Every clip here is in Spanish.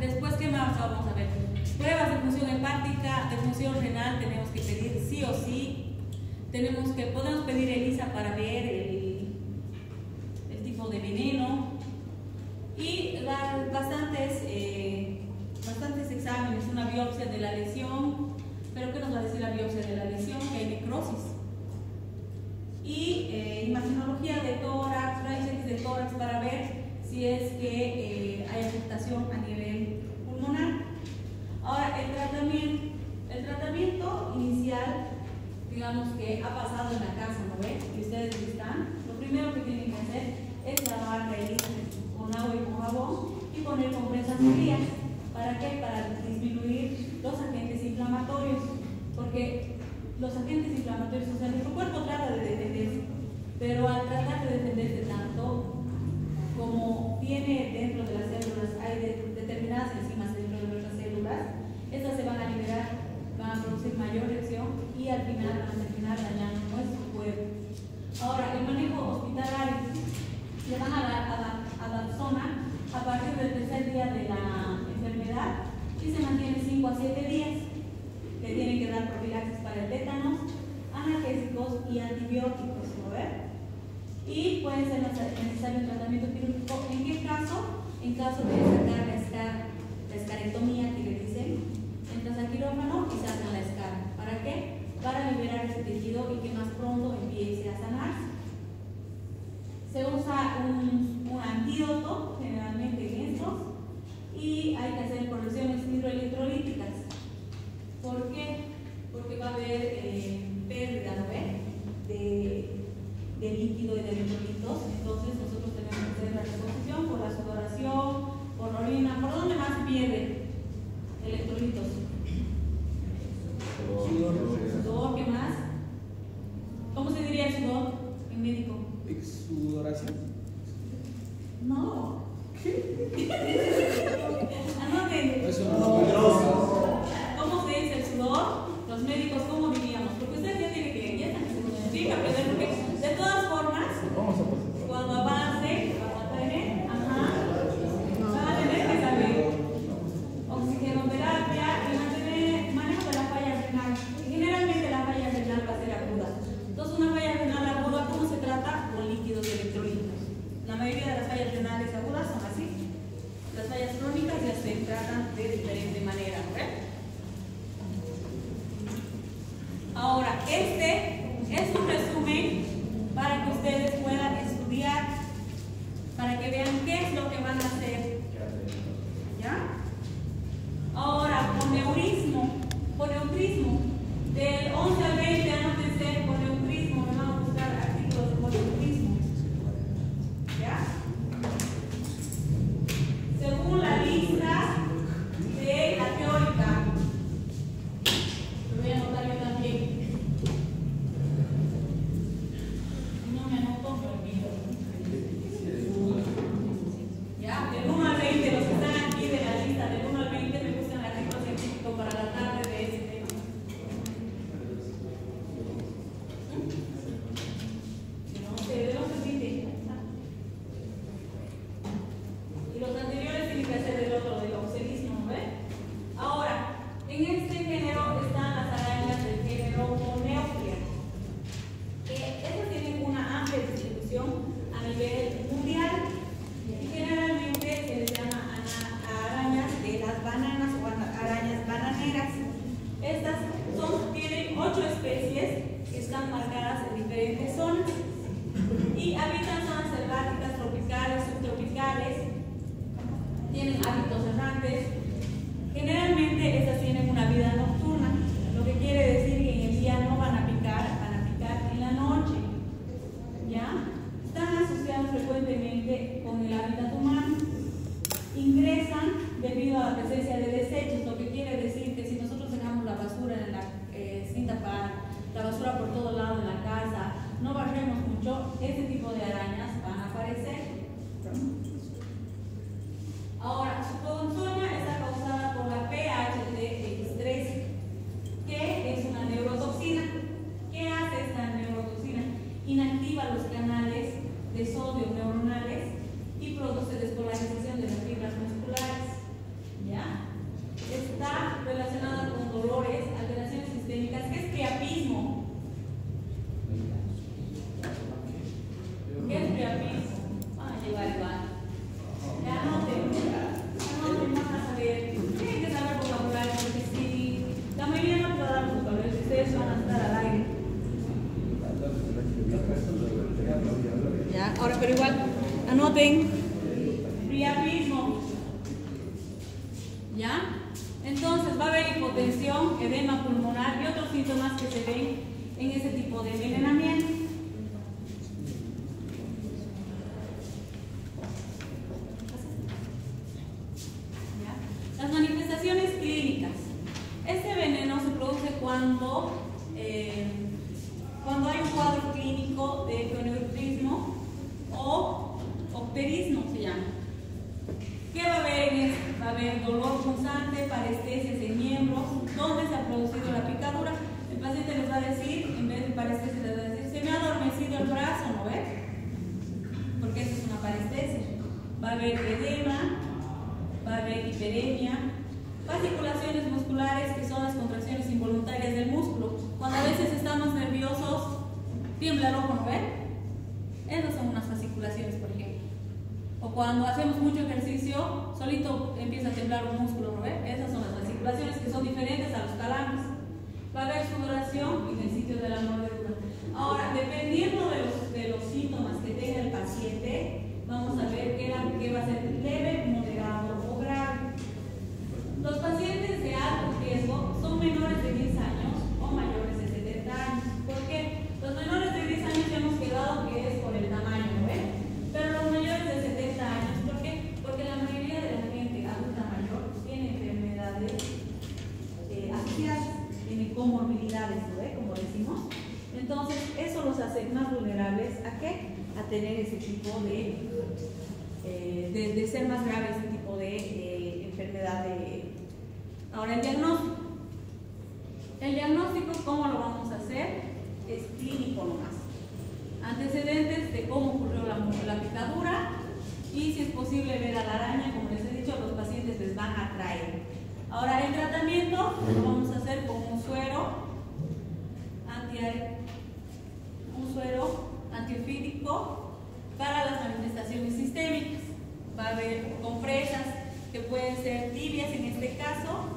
Después, ¿qué más vamos a ver? Pruebas de función hepática, de función renal, tenemos que pedir sí o sí. Podemos pedir ELISA para ver el tipo de veneno. Y dar bastantes exámenes, una biopsia de la lesión. ¿Pero qué nos va a decir la biopsia de la lesión? Que hay necrosis. Y imagenología de tórax, rayos X de tórax para ver si es que hay afectación a nivel pulmonar. Ahora, el tratamiento inicial, digamos que ha pasado en la casa, ¿no ven? Y ustedes están. Lo primero que tienen que hacer es lavar la herida con agua y con jabón y poner compresas frías. ¿Para qué? Para disminuir los agentes inflamatorios. Porque los agentes inflamatorios, o sea, nuestro cuerpo trata de defenderse, pero al tratar de defenderse tanto, como tiene dentro de las células, hay determinadas enzimas dentro de nuestras células, estas se van a liberar, van a producir mayor reacción y al final van a terminar dañando nuestro cuerpo. Ahora, el manejo hospitalario, le van a dar Dapsona a partir del tercer día de la enfermedad y se mantiene 5 a 7 días. Le tienen que dar profilaxis para el tétanos, analgésicos y antibióticos, ¿no ven? Y puede ser necesario un tratamiento quirúrgico. ¿En qué caso? En caso de sacar la escarectomía que le dicen, entras al quirófano y sacan la escara. ¿Para qué? Para liberar ese tejido y que más pronto empiece a sanarse. Se usa un antídoto, generalmente en estos, y hay que hacer correcciones hidroelectrolíticas. ¿Por qué? Porque va a haber pérdida, ¿no ven? De líquido y de electrolitos. Entonces nosotros tenemos que hacer la reposición por la sudoración, por la orina. ¿Por dónde más se pierde electrolitos? Sudor, ¿qué más? ¿Cómo se diría el sudor en médico? Exudoración. No. ¿Qué? Anoten. Eso no. ¿Cómo se dice el sudor? Los médicos, ¿cómo diríamos? Porque ustedes ya tienen que, ya están en segundo año, tienen que aprender, porque de todas formas, cuando avance, van a tener que saber oxigenoterapia y mantener manejo de la falla renal. Generalmente la falla renal va a ser aguda. Entonces, una falla renal aguda, ¿cómo se trata? Con líquidos y electrolitos. La mayoría de las fallas renales agudas son así. Las fallas crónicas ya se tratan de diferente manera, ¿verdad? Ahora, este es un resumen para que ustedes puedan estudiar, para que vean qué es lo que van a hacer. ¿Ya? Ahora, poneurismo, del 11 al 20, anótense poneurismo, nos vamos a buscar artículos de poneurismo. ¿Ya? Según la lista de la teórica, lo voy a anotar yo también. No me anoto, me olvido. Ya, del 1 al 20, los que están aquí de la lista, del 1 al 20 me buscan el artículo científico para la tarde de ese tema. No sé, de los que dicen. Y los anteriores tienen que hacer del otro, del auxelismo, ¿no ven? Ahora, en este género están las arañas del género Moneoptera. Estas tienen una amplia distribución a nivel mundial y generalmente se les llama arañas de las bananas o arañas bananeras. Estas tienen 8 especies que están marcadas en diferentes zonas y habitan zonas selváticas, tropicales, subtropicales. Tienen hábitos errantes. Generalmente estas tienen una vida nocturna, lo que quiere decir que en el día no van a picar, van a picar en la noche. ¿Ya? Están asociados frecuentemente con el hábitat humano. Ingresan debido a la presencia de desechos, lo que quiere decir que si nosotros dejamos la basura sin tapar, la basura por todos lados en la casa, no barremos mucho, este tipo de arañas van a aparecer. Ahora, su ponzoña está causada por la pH de X3. anoten, priapismo, ¿ya? Entonces va a haber hipotensión, edema pulmonar y otros síntomas que se ven en ese tipo de envenenamiento. ¿Ya? Las manifestaciones clínicas. Este veneno se produce cuando hay un cuadro clínico de icroneurotismo o octerismo se llama. ¿Qué va a haber en esto? Va a haber dolor punzante, parestesias en miembros, donde se ha producido la picadura. El paciente les va a decir, en vez de parestesia, les va a decir, se me ha adormecido el brazo, ¿no ves? Porque eso es una parestesia. Va a haber edema, va a haber hiperemia, fasciculaciones musculares, que son las contracciones involuntarias del músculo. Cuando a veces estamos nerviosos, tiembla el ojo, ¿no ves? Esas son unas fasciculaciones, por ejemplo. O cuando hacemos mucho ejercicio, solito empieza a temblar un músculo, ¿no ves? Esas son las fasciculaciones que son diferentes a los calambres. Va a haber sudoración en el sitio de la mordedura. Ahora, dependiendo de los síntomas que tenga el paciente, vamos a ver qué va a ser leve, moderado o grave. Los pacientes de alto riesgo son menores de 10 años o mayores de 70 años. ¿Por qué? Los menores de 10 años ya hemos quedado que es por el tamaño, ¿no ves? Pero los mayores de 70 años, ¿por qué? Porque la mayoría de la gente adulta mayor tiene enfermedades asociadas, tiene comorbilidades, ¿no ves? Como decimos. Entonces, eso los hace más vulnerables ¿a qué? A tener ese tipo de ser más grave ese tipo de enfermedad. Ahora, el diagnóstico. El diagnóstico, ¿cómo lo vamos a hacer? Es clínico nomás. Antecedentes de cómo ocurrió la picadura y si es posible ver a la araña, como les he dicho, los pacientes les van a traer. Ahora, el tratamiento lo vamos a hacer con un suero antiofídico para las manifestaciones sistémicas. Va a haber compresas que pueden ser tibias en este caso,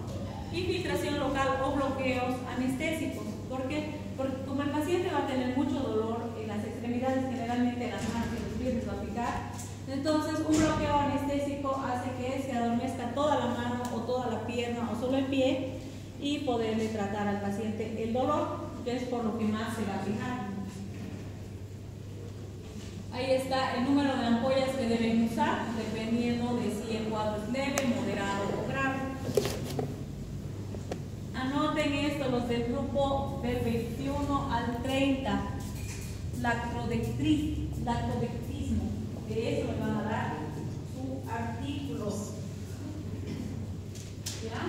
infiltración local o bloqueos anestésicos. ¿Por qué? Porque como el paciente va a tener mucho dolor en las extremidades, generalmente en las manos y los pies les va a picar, entonces un bloqueo anestésico hace que se adormezca toda la mano o toda la pierna o solo el pie y poderle tratar al paciente el dolor, que es por lo que más se va a fijar. Ahí está el número de ampollas que deben usar, dependiendo de si el cuadro es leve, moderado o grave. Anoten esto, los del grupo del 21 al 30, lactodectismo, de eso me van a dar su artículo. ¿Ya?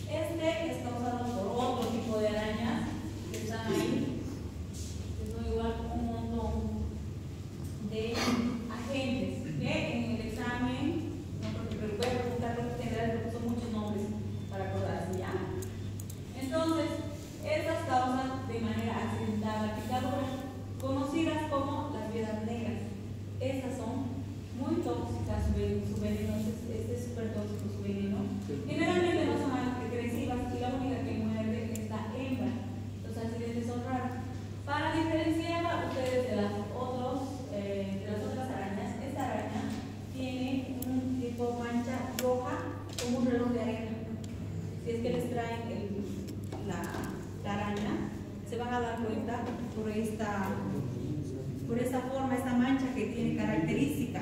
Este es causado por otro tipo de arañas que están ahí, que son igual un montón de agentes que en el examen, no porque voy a preguntar lo general porque son muchos nombres para acordarse, ¿ya? Entonces, estas causan de manera accidental la picadura, conocidas como las viudas negras. Estas son muy tóxicas, su veneno, este es súper tóxico su veneno. Generalmente no son agresivas y la única que muerde es la hembra. Los accidentes son raros. Para diferenciarla ustedes de las otras arañas, esta araña tiene un tipo de mancha roja como un reloj de arena. Si es que les traen la araña, se van a dar cuenta por esta forma, esta mancha que tiene característica.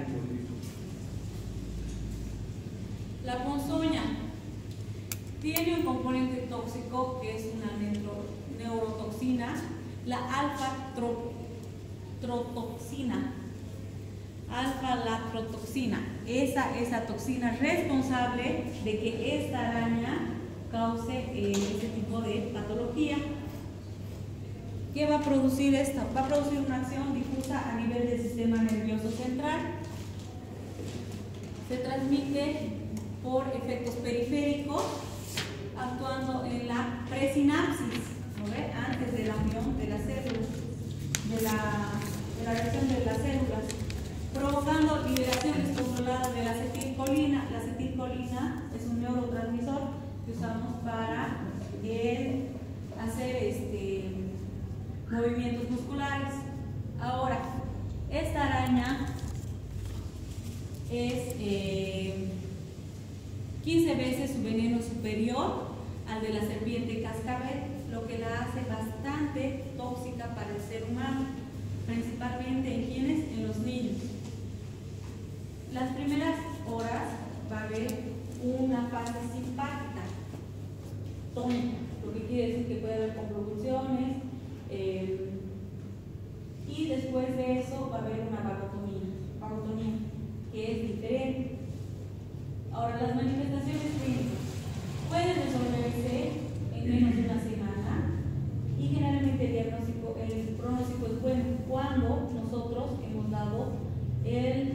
La ponzoña tiene un componente tóxico que es una neurotoxina, la alfa-lactotoxina. Esa es la toxina responsable de que esta araña cause este tipo de patología. ¿Qué va a producir esta? Va a producir una acción difusa a nivel del sistema nervioso central. Se transmite por efectos periféricos, actuando en la presinapsis, ¿no ve? Antes de la unión de las células, de la la reacción de las células, provocando liberación descontrolada de la acetilcolina. La acetilcolina es un neurotransmisor que usamos para hacer movimientos musculares. Ahora, esta araña es 15 veces su veneno superior al de la serpiente cascabel, lo que la hace bastante tóxica para el ser humano, principalmente en quienes, en los niños. Las primeras horas va a haber una fase simpática, tónica, lo que quiere decir que puede haber convulsiones, y después de eso va a haber una vagotonía, que es diferente. Ahora, las manifestaciones clínicas pueden resolverse en menos de una semana y generalmente el pronóstico es bueno cuando nosotros hemos dado el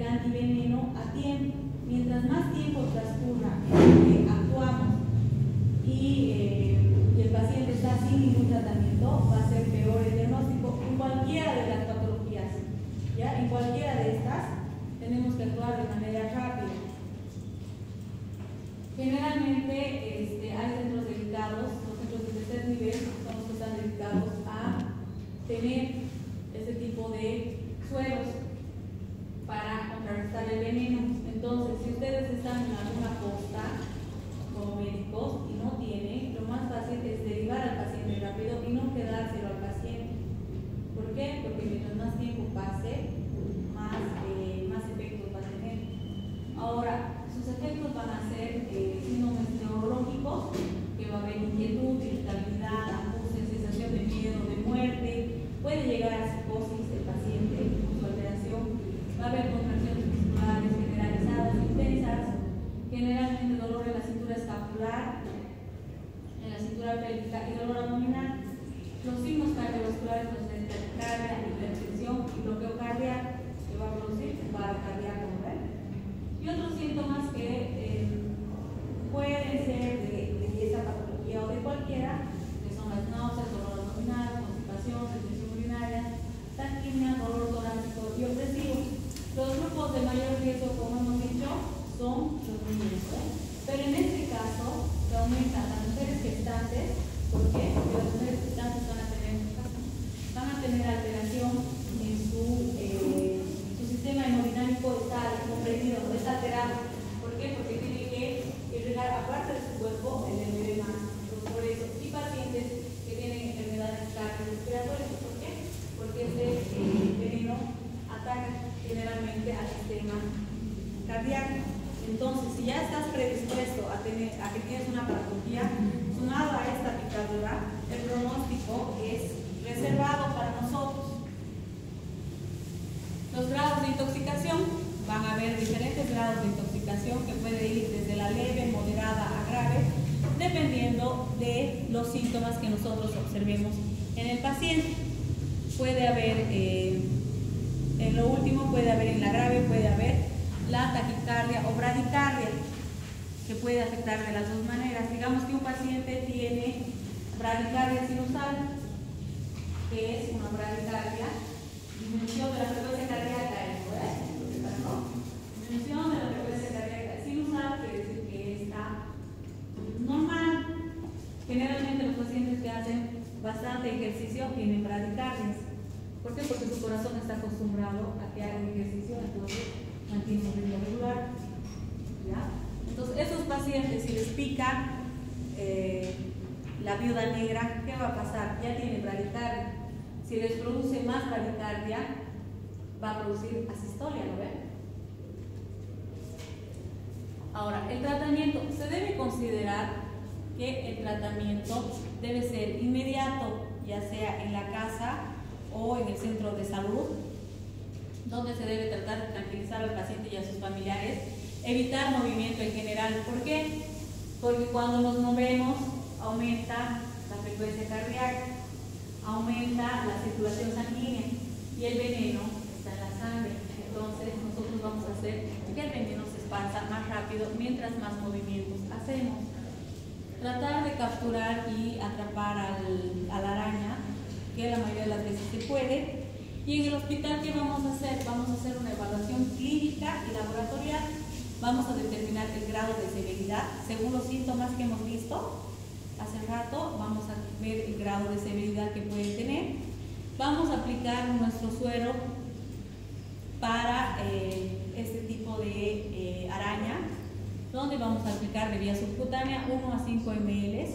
antiveneno a tiempo. Mientras más tiempo transcurra en que actuamos y el paciente está sin ningún tratamiento, va a ser peor el diagnóstico en cualquiera de las patologías. ¿Ya? En cualquiera de estas tenemos que actuar de manera rápida. Generalmente hay centros dedicados, los centros de tercer nivel son los que están dedicados a tener este tipo de sueros para contrarrestar el veneno. Entonces, si ustedes están en alguna costa como médicos y no tienen, lo más fácil es derivar al paciente rápido y no quedárselo al paciente. ¿Por qué? Porque mientras más tiempo pase, más efectos va a tener. Ahora, sus efectos van a ser síndromes neurológicos, que va a haber inquietud, irritabilidad, angustia, sensación de miedo, de muerte, puede llegar a psicosis el paciente con su alteración, va a haber contracciones musculares generalizadas, intensas, generalmente dolor en la cintura escapular, en la cintura pélvica y dolor abdominal. Los signos cardiovasculares son taquicardia, hipertensión y bloqueo cardíaco, que va a producir un paro cardíaco, ¿verdad? Y otros síntomas que pueden ser de esa patología o de cualquiera, que son las náuseas, dolor abdominal, constipación, retención urinaria, taquimia, dolor torácico y opresivo. Los grupos de mayor riesgo, como hemos dicho, son los niños, ¿eh? Pero en este caso se aumentan las mujeres gestantes. ¿Por qué? Porque las mujeres gestantes van a tener alteración en su sistema hemodinámico, está comprimido, no está alterado. ¿Por qué? Porque tiene que irrigar aparte de su cuerpo el bebé más. Por eso, y pacientes que tienen enfermedades cardiorrespiratorias. ¿Por qué? Porque este veneno ataca generalmente al sistema cardíaco. Entonces, si ya estás predispuesto a que tienes una patología, sumado a esta picadura, el pronóstico es reservado para nosotros. Los grados de intoxicación, van a haber diferentes grados de intoxicación que puede ir desde la leve, moderada a grave, dependiendo de los síntomas que nosotros observemos en el paciente. Puede haber, en lo último, puede haber en la grave, puede haber la taquicardia o bradicardia, que puede afectar de las dos maneras. Digamos que un paciente tiene bradicardia sinusal, que es una bradicardia, disminución de la frecuencia cardíaca, ¿no? Disminución de la frecuencia cardíaca sinusal, quiere decir que está normal. Generalmente los pacientes que hacen bastante ejercicio tienen bradicardias. ¿Por qué? Porque su corazón está acostumbrado a que hagan ejercicio, entonces mantiene un ritmo regular. ¿Ya? Entonces, esos pacientes, si les pica la viuda negra, ¿qué va a pasar? Ya tiene bradicardia. Si les produce más bradicardia, va a producir asistolia, ¿no ven? Ahora, el tratamiento, se debe considerar que el tratamiento debe ser inmediato, ya sea en la casa o en el centro de salud, donde se debe tratar de tranquilizar al paciente y a sus familiares, evitar movimiento en general. ¿Por qué? Porque cuando nos movemos aumenta la frecuencia cardíaca, aumenta la circulación sanguínea y el veneno está en la sangre. Entonces nosotros vamos a hacer que el veneno se esparza más rápido mientras más movimientos hacemos. Tratar de capturar y atrapar a la araña que la mayoría de las veces se puede. Y en el hospital, ¿qué vamos a hacer? Vamos a hacer una evaluación clínica y laboratorial. Vamos a determinar el grado de severidad según los síntomas que hemos visto hace rato. Vamos a ver el grado de severidad que puede tener. Vamos a aplicar nuestro suero para este tipo de araña, donde vamos a aplicar de vía subcutánea 1 a 5 ml.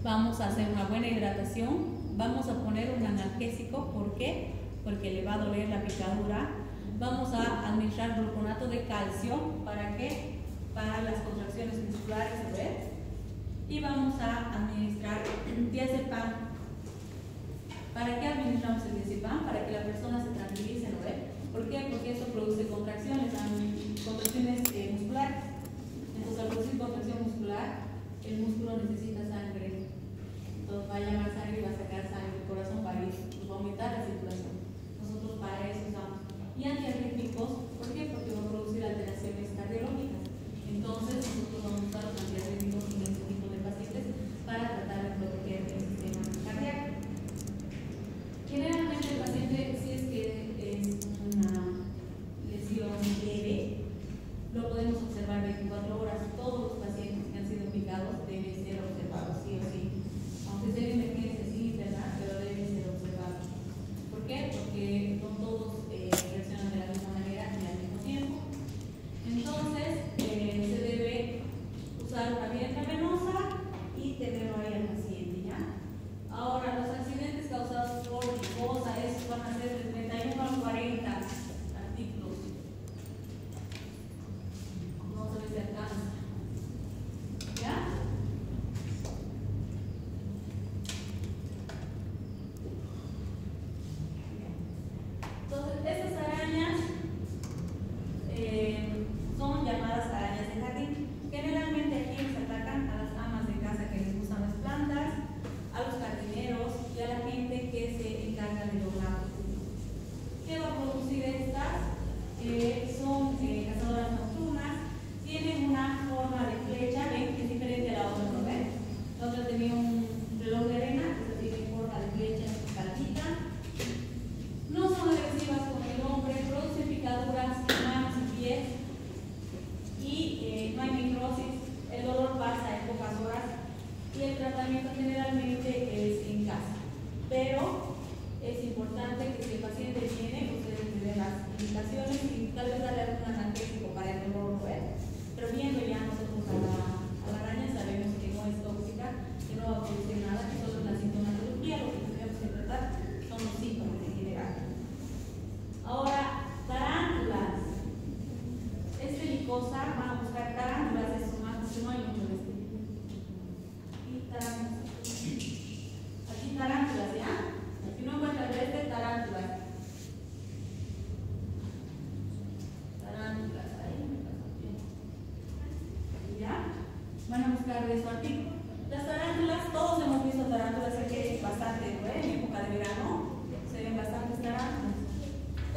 Vamos a hacer una buena hidratación. Vamos a poner un analgésico. ¿Por qué? Porque le va a doler la picadura. Vamos a administrar gluconato de calcio. ¿Para qué? Para las contracciones musculares, ¿ves? Y vamos a administrar diazepam. ¿Para qué administramos el diazepam? Para que la persona se tranquilice, ¿no ves? ¿Por qué? Porque eso produce contracciones musculares. Entonces, al producir contracción muscular, el músculo necesita sangre. Entonces, va a llamar sangre y va a sacar sangre. El corazón va a ir, va a aumentar la circulación. Nosotros para eso usamos. Y antiarrítmicos, ¿por qué? Porque va a producir alteraciones cardiológicas. Entonces, nosotros vamos a usar los antiarrítmicos en este tipo de pacientes para tratar de proteger el sistema cardíaco. Generalmente el paciente, si es que es una lesión leve, lo podemos observar 24 horas. Todos los pacientes que han sido picados deben ser observados, sí o sí. Aunque sea en emergencia, sí, ¿verdad? Pero deben ser observados. ¿Por qué? Porque no todos reaccionan de la misma manera ni al mismo tiempo. Entonces, se debe usar una vía intravenosa y tenerlo ahí al paciente, ¿ya? Ahora, los accidentes causados por glucosa, esos van a ser de 31 a 40 artículos. Vamos a ver si alcanza. ¿Ya? Entonces, estas arañas son llamadas arañas de jardín. Generalmente aquí nos atacan a las amas de casa que les gustan las plantas, a los jardineros y a la gente que se encarga de lograr. ¿Qué va a producir estas? Son cazadoras nocturnas, tienen una forma de flecha, ven que es diferente a la otra, ¿no ven? La otra tenía un reloj de arena, esta tiene forma de flecha, palpita. No son agresivas con el hombre, producen picaduras en manos y pies y no hay necrosis, el dolor pasa en pocas horas y el tratamiento generalmente es en casa. Pero es importante que si el paciente viene, ustedes le den las indicaciones y tal vez darle algún analgésico para el dolor, ¿no? Pero viendo ya nosotros a la araña sabemos que no es tóxica, que no va a producir nada, que solo es la sintomatología, lo que tenemos que tratar son los síntomas en general. Ahora, tarántulas. Es peligrosa, van a buscar tarántulas de su más, no hay mucho de este. Y tarántulas. Aquí tarántulas, ¿ya? Aquí no encuentran de este, tarántulas. Tarántulas, ahí. ¿Ya? Van a buscar de su artículo. Las tarántulas, todos hemos visto tarántulas, sé que es bastante, ¿no? En época de verano se ven bastantes tarántulas.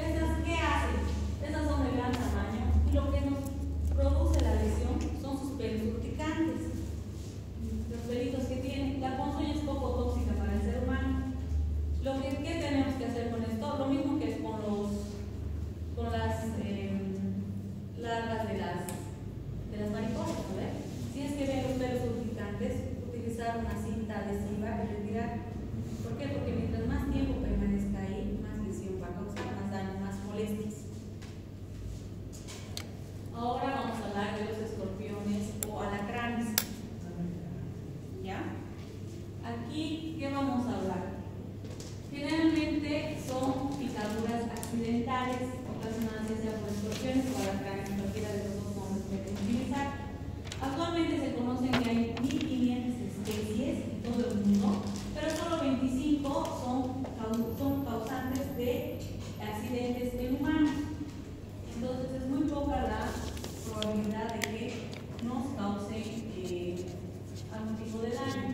¿Estas qué hacen? Estas son de gran tamaño y lo que nos produce la lesión son sus pelos urticantes. Los pelitos que tienen. La ponzoña es poco tóxica para el ser humano. ¿Qué tenemos que hacer con esto? Lo mismo que con las larvas de las mariposas, ¿no? Si es que ven los pelos urticantes, utilizar una cinta adhesiva y retirar. ¿Por qué? Porque mientras más tiempo permanezca ahí, más lesión va a causar, más daño, más molestias. Ahora vamos a hablar de los escorpiones o alacranes. ¿Ya? Aquí, ¿qué vamos a hablar? Generalmente son picaduras accidentales ocasionadas ya sea por escorpiones o alacranes, cualquiera de los dos nombres que pueden utilizar. Actualmente se conocen que hay 1.500 especies en todo el mundo, pero solo 25 son causantes de accidentes en humanos. Entonces es muy poca la probabilidad de que nos cause algún tipo de daño.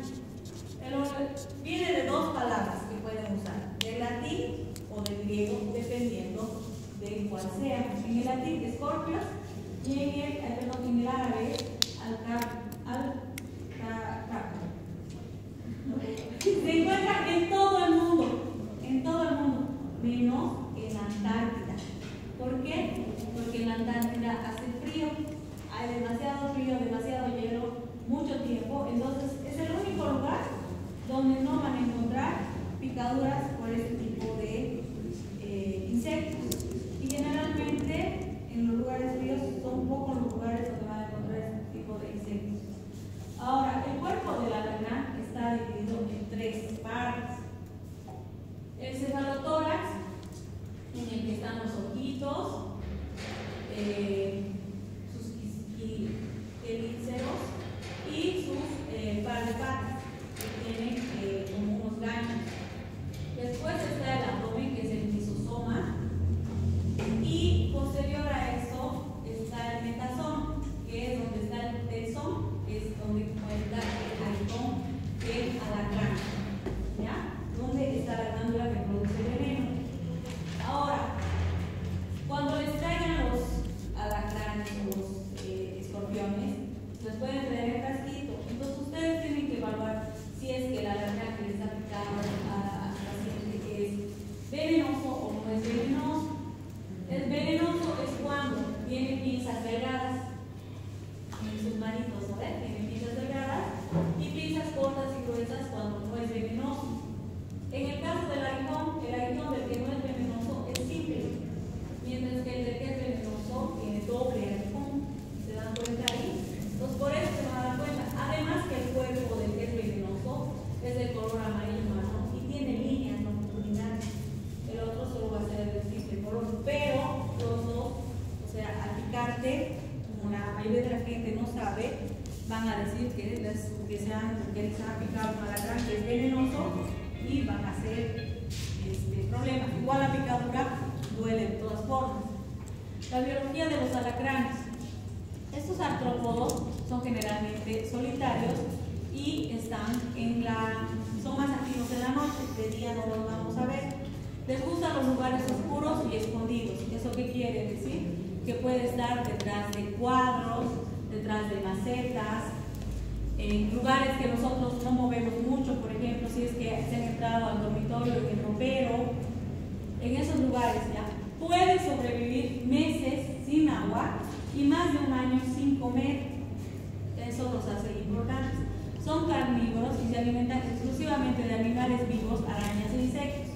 Viene de dos palabras que pueden usar, del latín o del griego, dependiendo de cuál sea. En el latín, Scorpios, y en el árabe, se encuentra en es venenoso. Es venenoso es cuando tiene pinzas delgadas. En sus manitos, ¿sabes? Tiene pinzas delgadas y pinzas cortas y gruesas cuando no es venenoso. En el caso del aguijón del que no es venenoso es simple, mientras que el del que es venenoso tiene doble aguijón. ¿Se dan cuenta ahí? Entonces por eso se van a dar cuenta. Además que el cuerpo del que es venenoso es de color amarillo marrón y tiene líneas longitudinales. El otro solo va a ser del simple color, pero los dos, o sea, al picarte, como la mayoría de la gente no sabe, van a decir que se han picado un alacrán que es venenoso y van a hacer problemas. Igual la picadura duele de todas formas. La biología de los alacranes. Estos artrópodos son generalmente solitarios y son más activos en la noche. De día no los vamos a ver. Les gustan los lugares oscuros y escondidos. ¿Eso qué quiere decir? Que puede estar detrás de cuadros, detrás de macetas, en lugares que nosotros no movemos mucho. Por ejemplo, si es que se han entrado al dormitorio en el ropero, en esos lugares ya puede sobrevivir meses sin agua y más de un año sin comer. Eso los hace importantes. Son carnívoros y se alimentan exclusivamente de animales vivos, arañas e insectos.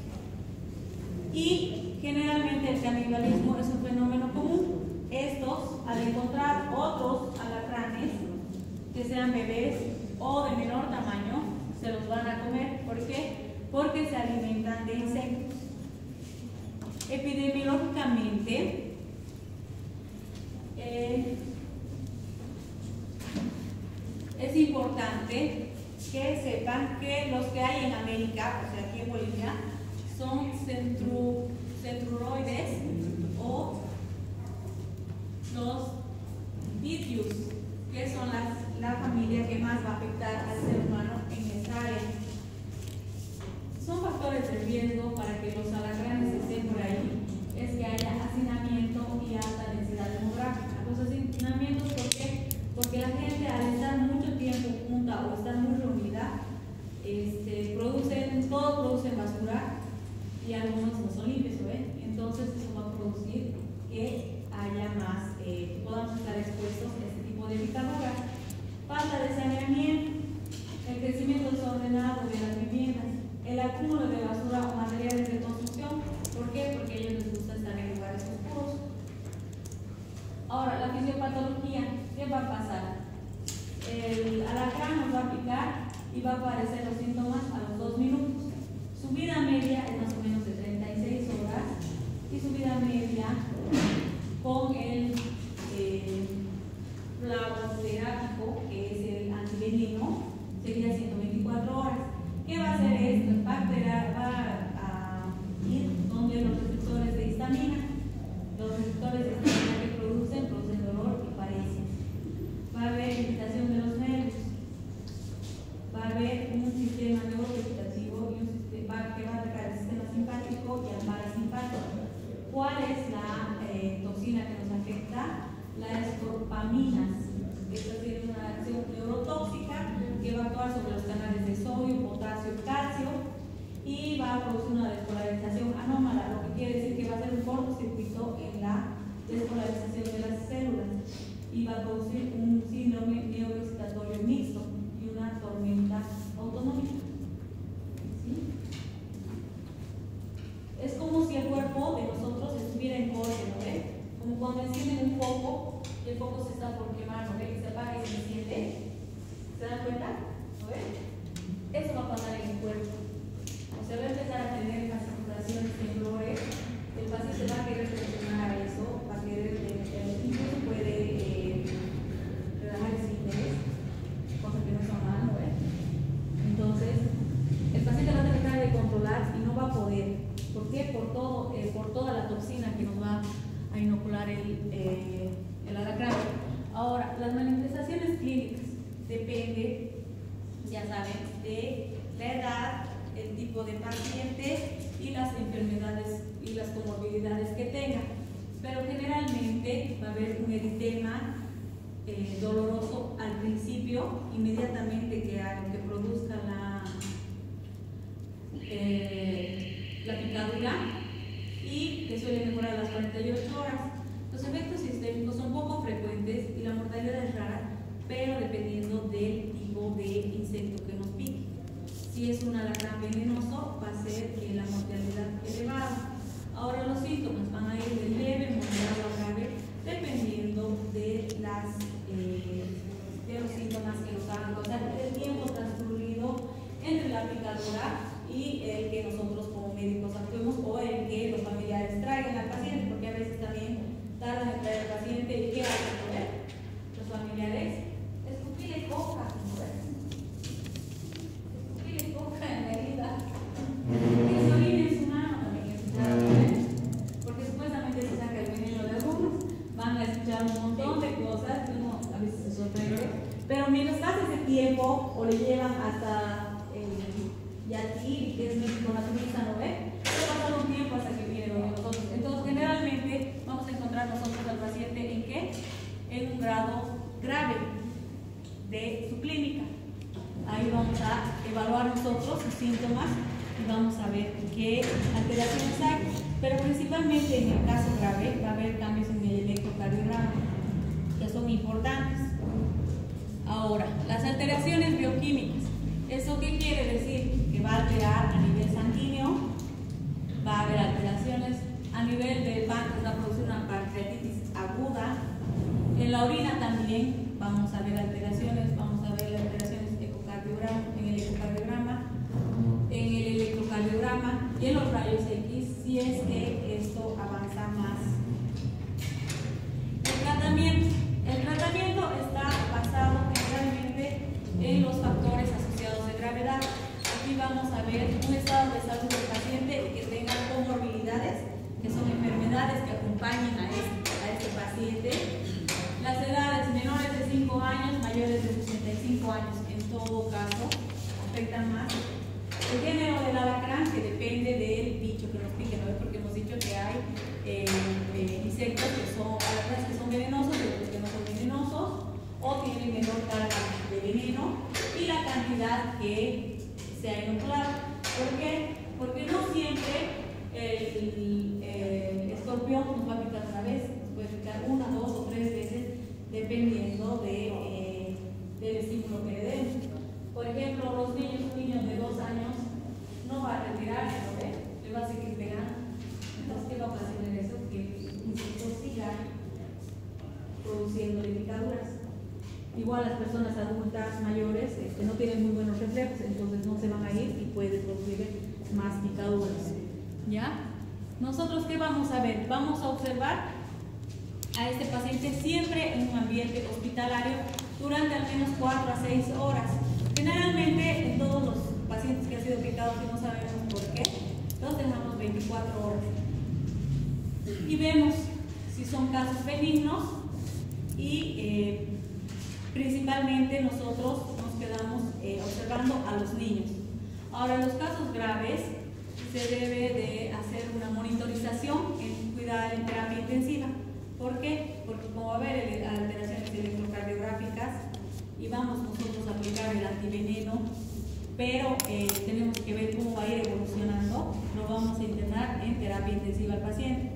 Y generalmente el canibalismo es un fenómeno común. Estos, al encontrar otros alacranes que sean bebés o de menor tamaño, se los van a comer. ¿Por qué? Porque se alimentan de insectos. Epidemiológicamente, es importante que sepan que los que hay en América, o sea aquí en Bolivia, son centruroides o los Pithius, que son la familia que más va a afectar al ser humano en esta área. Son factores de riesgo para que los alacranes estén por ahí, es que haya hacinamiento y alta densidad demográfica. Los hacinamientos, ¿por qué? Porque la gente al estar mucho tiempo junta o estar muy reunida, todos producen basura y algunos no son limpios, ¿ven? Entonces eso va a producir que haya más, podamos estar expuestos a este tipo de picaduras. Falta de saneamiento, el crecimiento desordenado de las viviendas, el acúmulo de basura o materiales de construcción. ¿Por qué? Porque a ellos les gusta estar en lugares oscuros. Ahora, la fisiopatología, ¿qué va a pasar? El alacrán nos va a picar y va a aparecer los síntomas a los 2 minutos. Su vida media es más o menos de 36 horas y su vida media con el flavoterápico, que es el antiveneno, sería 124 horas. ¿Qué va a hacer esto? Va a ir donde los receptores de histamina. Los receptores de histamina que producen dolor y paresia. Va a haber irritación de los nervios. Va a haber un sistema neurovegetativo y un sistema que va a atacar el sistema simpático y al parasimpático. ¿Cuál es la toxina que nos afecta? Las escorpaminas. Esta tiene una acción neurotóxica que va a actuar sobre los canales de sodio, potasio y calcio y va a producir una despolarización anómala, lo que quiere decir que va a ser un cortocircuito en la despolarización de las células y va a producir un síndrome neuroexcitatorio mixto y una tormenta autonómica. ¿Sí? Es como si el cuerpo de nosotros estuviera en corte, ¿no ven? Como cuando encienden un foco y el foco se está por quemar, ¿no ven? Se apaga y se enciende. ¿Se dan cuenta? ¿No ven? Eso va a pasar en el cuerpo. O sea, va a empezar a tener palpitaciones, temblores. El paciente va a querer reaccionar a eso, va a querer, incluso puede relajar el interés, cosa que no es normal, ¿no ven? Entonces, el paciente va a tratar de controlar y no va a poder. ¿Por qué? Por toda la toxina que nos va a inocular el alacrán. Ahora, las manifestaciones clínicas depende, ya saben, de la edad, el tipo de paciente y las enfermedades y las comorbilidades que tenga. Pero generalmente va a haber un eritema doloroso al principio, inmediatamente que produzca la picadura, y que suele mejorar a las 48 horas. Los efectos sistémicos son poco frecuentes y la mortalidad es rara, pero dependiendo del tipo de insecto que nos pique. Si es un alacrán venenoso, va a ser la mortalidad elevada. Ahora los síntomas van a ir de leve, moderado a grave, dependiendo de los síntomas que nos hagan causar el tiempo transcurrido entre la picadura y el que nosotros como médicos actuemos o el que los familiares traigan al paciente, porque a veces también tardan en traer al paciente y ¿qué hacen? Los familiares escupirle coca, escupirle coca en la herida, que se orine en su mano también es escuchado, porque supuestamente se saca el veneno de algunos, van a escuchar un montón de cosas que uno a veces se sorprende, pero mientras pasa ese tiempo o le llevan hasta Yatir, que es médico naturista, ¿no ve? Va a pasar un tiempo hasta que viene donde nosotros. Entonces, generalmente vamos a encontrar nosotros al paciente en qué? En un grado grave de su clínica. Ahí vamos a evaluar nosotros sus síntomas y vamos a ver qué alteraciones hay. Pero principalmente en el caso grave va a haber cambios en el electrocardiograma, que son importantes. Ahora, las alteraciones bioquímicas. ¿Eso qué quiere decir? Que va a alterar a nivel sanguíneo, va a haber alteraciones a nivel del páncreas, va a producir una pancreatitis aguda. En la orina también vamos a ver alteraciones, vamos a ver alteraciones en el ecocardiograma, en el electrocardiograma y en los rayos X, si es que esto avanza más. El tratamiento está basado generalmente en los factores asociados de gravedad. Aquí vamos a ver un estado de salud del paciente que tenga comorbilidades, que son enfermedades que acompañen a este paciente. Las edades menores de 5 años, mayores de 65 años, en todo caso, afectan más. El género del alacrán, que depende del bicho que nos pique, ¿no? Porque hemos dicho que hay insectos que son alacranes que son venenosos y otros que no son venenosos, o tienen menor carga de veneno, y la cantidad que se ha inoculado. ¿Por qué? Porque no siempre el escorpión nos va a picar una vez, nos puede picar 1, 2 o 3 veces, dependiendo del estímulo que le demos. Por ejemplo, los niños de 2 años no va a retirarse, ¿no ve? Le va a seguir pegando. Entonces, ¿qué va a ocasionar eso? Que el insecto siga produciendo picaduras. Igual las personas adultas mayores no tienen muy buenos reflejos, entonces no se van a ir y puede producir más picaduras. ¿Ya? Nosotros, ¿qué vamos a ver? Vamos a observar a este paciente siempre en un ambiente hospitalario durante al menos 4 a 6 horas. Generalmente en todos los pacientes que han sido picados y no sabemos por qué, los dejamos 24 horas. Y vemos si son casos benignos y principalmente nosotros nos quedamos observando a los niños. Ahora, en los casos graves se debe de hacer una monitorización en terapia intensiva. ¿Por qué? Porque como va a haber alteraciones electrocardiográficas y vamos nosotros a aplicar el antiveneno, pero tenemos que ver cómo va a ir evolucionando, lo vamos a internar en terapia intensiva al paciente.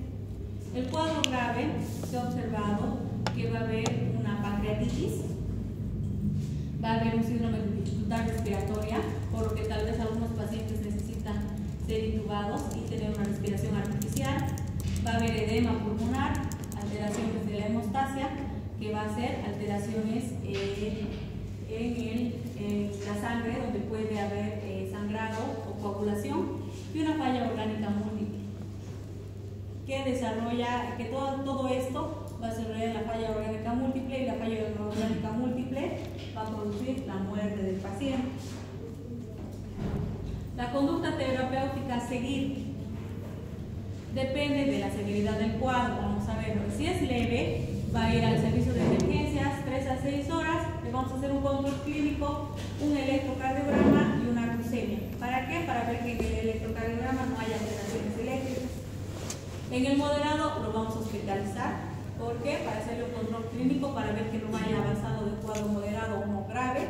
El cuadro grave se ha observado que va a haber una pancreatitis, va a haber un síndrome de dificultad respiratoria, por lo que tal vez algunos pacientes necesitan ser intubados y tener una respiración artificial. Va a haber edema pulmonar, alteraciones de la hemostasia, que va a ser alteraciones en la sangre, donde puede haber sangrado o coagulación, y una falla orgánica múltiple, que desarrolla, que todo esto va a desarrollar la falla orgánica múltiple, y la falla orgánica múltiple va a producir la muerte del paciente. La conducta terapéutica a seguir depende de la severidad del cuadro. Vamos a ver, si es leve, va a ir al servicio de emergencias 3 a 6 horas, le vamos a hacer un control clínico, un electrocardiograma y una glucemia. ¿Para qué? Para ver que en el electrocardiograma no haya alteraciones eléctricas. En el moderado lo vamos a hospitalizar. ¿Por qué? Para hacerle un control clínico, para ver que no haya avanzado de cuadro moderado o grave.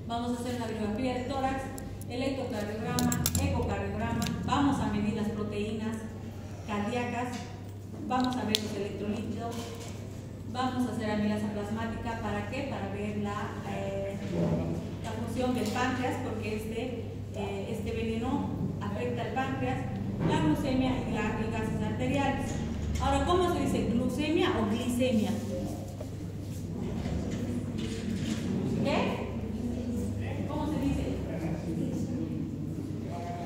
Vamos a hacer una radiografía de tórax, electrocardiograma, ecocardiograma. Vamos a medir las proteínas cardíacas, vamos a ver los electrolitos, vamos a hacer amilasa plasmática. ¿Para qué? Para ver la función del páncreas, porque este veneno afecta al páncreas, la glucemia y gases arteriales. Ahora, ¿cómo se dice? ¿Glucemia o glicemia? ¿Qué? ¿Cómo se dice?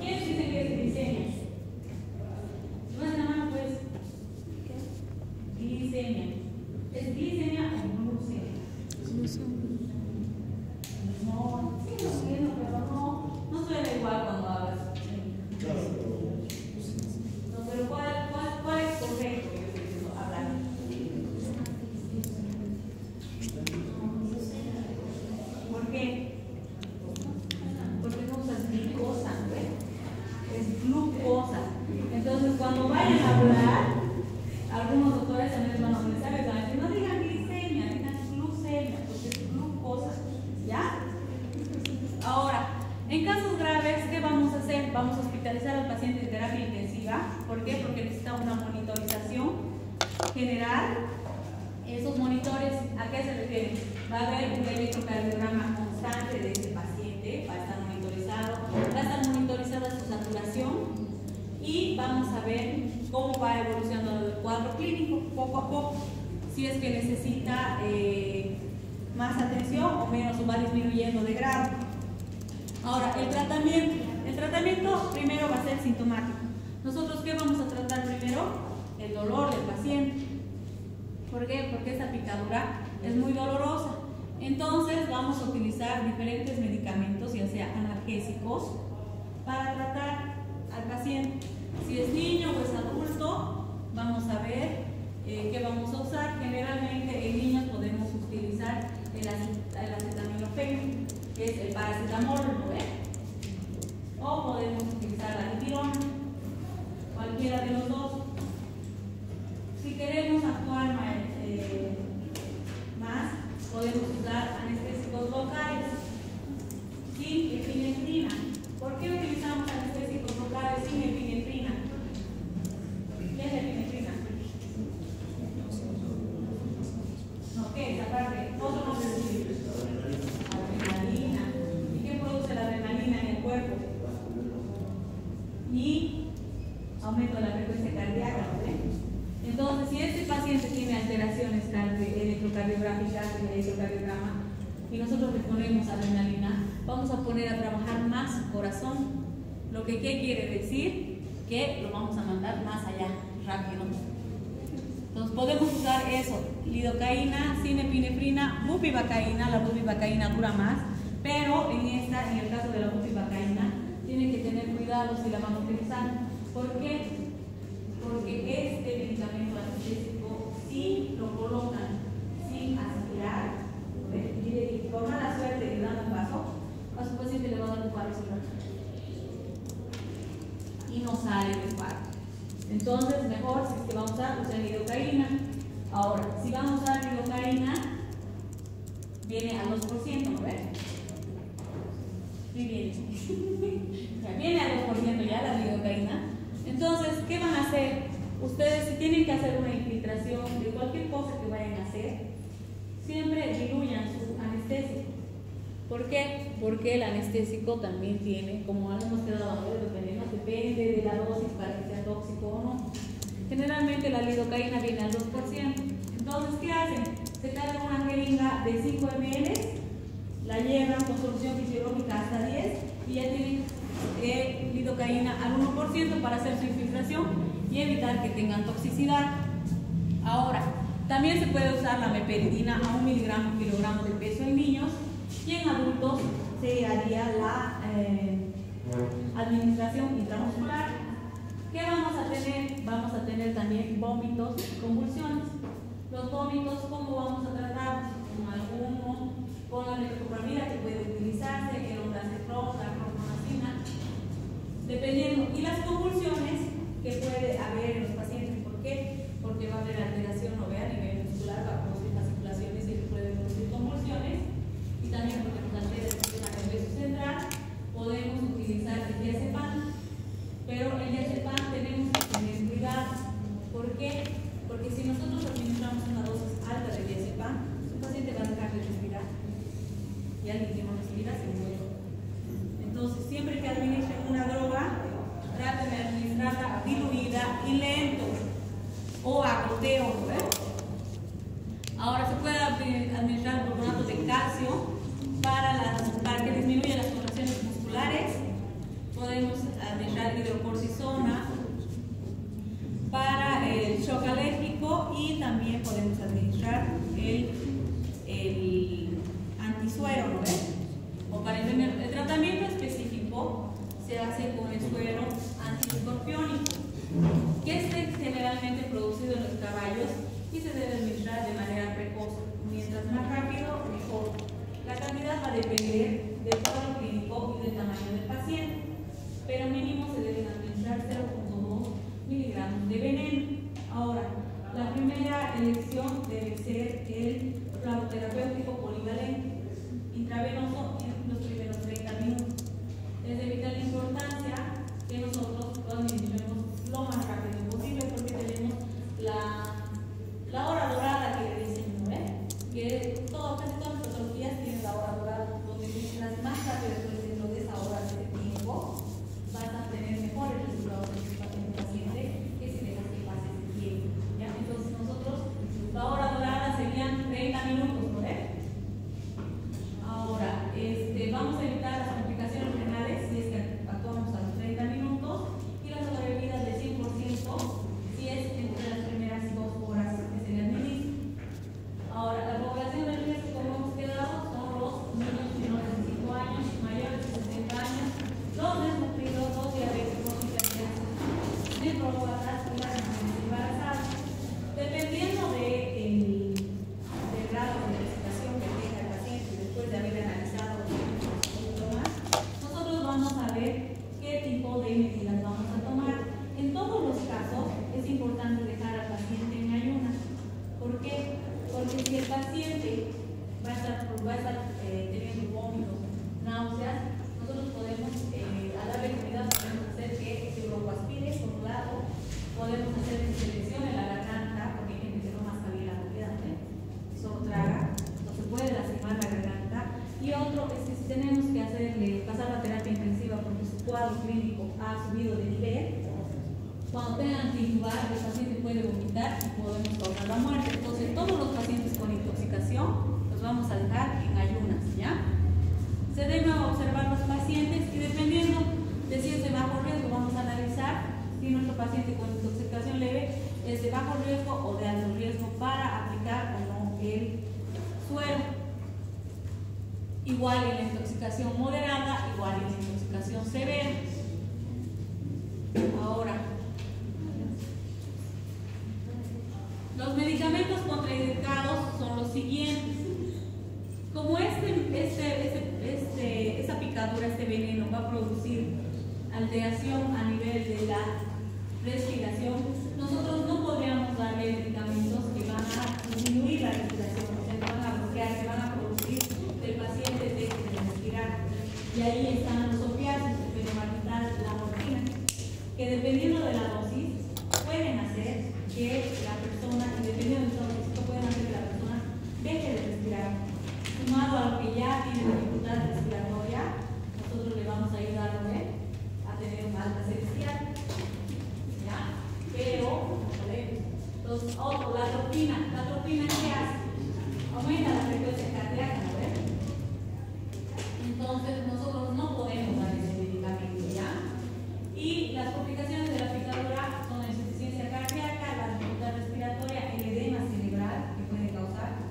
¿Quién dice que es glicemia? No es la mano, pues. ¿Qué? Glicemia. ¿Es glicemia o glucemia? No, sí lo entiendo, pero no suena igual cuando hablas. No, pero ¿cuál es correcto? Hablar. ¿Por qué? Porque no usas glucosa, ¿ves? Es glucosa. Entonces, cuando vayan a hablar, algunos doctores también les van a ofrecer, les van a decir, no digan glicemia, digan glucemia, porque es glucosa. ¿Ya? Ahora, en casos graves, ¿qué vamos a hacer? Vamos a hospitalizar al paciente en terapia intensiva. ¿Por qué? Porque necesita una monitorización general. Esos monitores, ¿a qué se refieren? Va a haber un electrocardiograma constante de ese paciente, va a estar monitorizado, va a estar monitorizada su saturación y vamos a ver cómo va evolucionando el cuadro clínico poco a poco, si es que necesita más atención o menos, o va disminuyendo de grado. Ahora, el tratamiento primero va a ser sintomático. ¿Nosotros qué vamos a tratar primero? El dolor del paciente. ¿Por qué? Porque esta picadura es muy dolorosa. Entonces vamos a utilizar diferentes medicamentos, ya sea analgésicos, para tratar al paciente. Si es niño o es adulto, vamos a ver qué vamos a usar. Generalmente en niños podemos utilizar el acetaminofén, que es el paracetamol, ¿no? O podemos utilizar la dipirona, cualquiera de los dos. Si queremos actuar más, podemos usar anestésicos locales sin epinefrina. ¿Por qué utilizamos anestésicos locales sin epinefrina? ¿Qué es la epinefrina? No, ¿qué es? Aparte, otro nombre de adrenalina. ¿Y qué produce la adrenalina en el cuerpo? Y aumento de la frecuencia cardíaca, ¿no? Entonces, si este paciente tiene alteraciones electrocardiográficas en el electrocardiograma y nosotros le ponemos adrenalina, vamos a poner a trabajar más su corazón. Lo que ¿qué quiere decir? Que lo vamos a mandar más allá, rápido. Entonces, podemos usar eso, lidocaína, sin epinefrina, bupivacaína. La bupivacaína dura más, pero en el caso de la bupivacaína, tienen que tener cuidado si la van a utilizar. ¿Por qué? Porque este medicamento anestésico, si lo colocan sin aspirar, y por mala suerte le dan un vaso, a su paciente le va a dar un paro cerebral y no sale del paro. Entonces, mejor si es que vamos a usar lidocaína. Ahora, si vamos a usar lidocaína, viene al 2%, ¿no ves? Sí, viene. Ya viene al 2% ya la lidocaína. Entonces, ¿qué van a hacer? Ustedes, si tienen que hacer una infiltración de cualquier cosa que vayan a hacer, siempre diluyan su anestésico. ¿Por qué? Porque el anestésico también tiene, como hemos quedado hablando de los venenos, depende de la dosis para que sea tóxico o no. Generalmente la lidocaína viene al 2%. Entonces, ¿qué hacen? Se cargan una jeringa de 5 ml, la llevan con solución fisiológica hasta 10 y ya tienen lidocaína al 1% para hacer su infiltración y evitar que tengan toxicidad. Ahora, también se puede usar la meperidina a 1 miligramo por kilogramo de peso en niños, y en adultos se haría la administración intramuscular. ¿Qué vamos a tener? Vamos a tener también vómitos y convulsiones. Los vómitos, ¿cómo vamos a tratarlos? Con alguno, con la metoclopramida que puede utilizarse, el ondansetron, la clorpromazina, dependiendo. Y las convulsiones que puede haber en los pacientes. ¿Por qué? Porque va a haber alteración, no ve, a nivel muscular, va a producir fasciculaciones y puede producir convulsiones. Y también porque nos altera el sistema nervioso central, podemos utilizar el diazepam. Pero el diazepam tenemos que tener cuidado. qué? Porque si nosotros administramos una dosis alta de diazepam, el paciente va a dejar de respirar. Y alguien que no respira se muere. Entonces, siempre que administren una droga, traten de administrarla diluida y lento o a goteo, ¿no? Ahora se puede administrar borbonato de calcio para que disminuya las contracciones musculares. Podemos administrar hidrocortisona para el shock alérgico y también podemos administrar el antisuero, ¿no ves? O para el tratamiento específico se hace con el suero antiescorpiónico, que es generalmente producido en los caballos y se debe administrar de manera precoz. Mientras más rápido, mejor. La cantidad va a depender del cuadro clínico y del tamaño del paciente, pero mínimo se deben administrar 0.2 miligramos de veneno. Ahora, la primera elección debe ser el flavoterapéutico polivalente, intravenoso en los primeros 30 minutos. Es de vital importancia que nosotros lo administremos lo más rápido posible porque tenemos la hora dorada que le dicen, ¿no? Que casi todas las patologías tienen la hora dorada, donde mientras más rápido estés dentro de esa hora de tiempo, vas a tener mejores resultados en el paciente que si dejas que pase ese tiempo. ¿Ya? Entonces nosotros, la hora dorada serían 30 minutos, ¿no? Ahora, vamos a evitar las complicaciones renales si es que actuamos a los 30 minutos y la sobrevida de 100% si es entre las primeras 2 horas que se le administra. Ahora, la población de riesgo, como hemos quedado, son los niños menores de 5 años, mayores de 60 años, los desnutridos, los diabéticos, hipertensos, nefrópatas y las mujeres embarazadas. Dependiendo del grado de presentación que tenga el paciente después de haber analizado los síntomas, nosotros vamos a ver qué tipo de medidas vamos a tomar. En todos los casos es importante dejar al paciente en ayunas. ¿Por qué? Porque si el paciente va a estar teniendo vómitos, náuseas, nosotros podemos, al darle comida, podemos hacer que se broncoaspire por un lado, podemos hacer que se lesione la garganta, porque hay gente que no masca bien la comida, solo traga, no se puede lastimar la garganta. Y otro es que si tenemos que pasar la terapia intensiva porque su cuadro clínico ha subido de nivel, cuando tengan que intubar, el paciente puede vomitar y podemos causar la muerte. Entonces, todos los pacientes con intoxicación los vamos a dejar en ayunas, ¿ya? Se deben observar los pacientes y dependiendo de si es de bajo riesgo, vamos a analizar si nuestro paciente con intoxicación leve es de bajo riesgo o de alto riesgo para aplicar o no el suero. Igual en la intoxicación moderada, igual en la intoxicación severa. Ahora, los medicamentos contraindicados son los siguientes. Como esa picadura, este veneno va a producir alteración a nivel de la respiración, nosotros no podríamos darle medicamentos que van a disminuir la respiración, o sea, que van a bloquear, que van a producir que el paciente deje de respirar. Y ahí están los opiáceos, el fenobarbital, la morfina, que dependiendo de la dosis pueden hacer que la persona, y dependiendo del tóxico, pueden hacer que la persona deje de respirar. Sumado a lo que ya tiene dificultad respiratoria, nosotros le vamos a ayudar a tener una alta celestial. ¿Ya? Pero, la atropina, ¿qué hace? Aumenta la frecuencia cardíaca, ¿no ves? Entonces, nosotros no podemos dar ese medicamento, ¿ya? Y las complicaciones de la picadura son la insuficiencia cardíaca, la dificultad respiratoria, el edema cerebral que puede causar,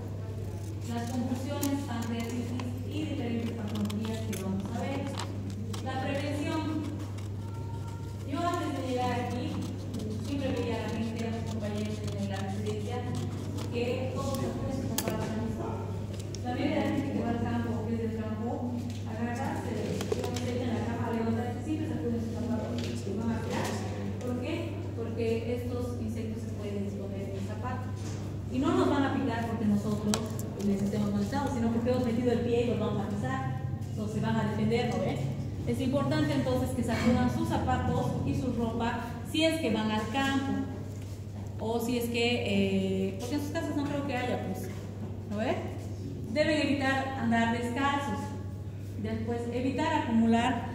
las convulsiones, pancreatitis y diferentes patologías que vamos a ver. La prevención. Yo antes de llegar aquí, siempre veía a la gente, a mis compañeros en la residencia, que todos se pueden comparar con esto. La mayoría de la gente que va al campo o que es del campo, agarra, se echa en la cama a levantarse, siempre se ponen sus zapatos y van a tirar. ¿Por qué? Porque estos insectos se pueden esconder en el zapato. Y no nos van a picar porque nosotros les estemos molestando, sino porque hemos metido el pie y los vamos a pisar. Entonces se van a defender, ¿no ven? Es importante entonces que sacudan sus zapatos y su ropa si es que van al campo. o si es que, porque en sus casas no creo que haya, pues, ¿no ve? Deben evitar andar descalzos. Después, evitar acumular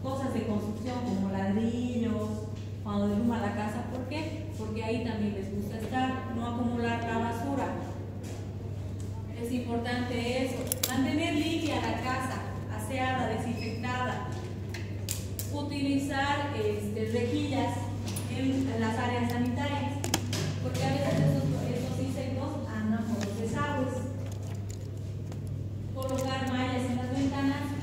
cosas de construcción como ladrillos, cuando derrumba la casa. ¿Por qué? Porque ahí también les gusta estar, no acumular la basura. Es importante eso, mantener limpia la casa, aseada, desinfectada, utilizar rejillas en las áreas sanitarias, porque a veces esos insectos andan por los desagües. Colocar mallas en las ventanas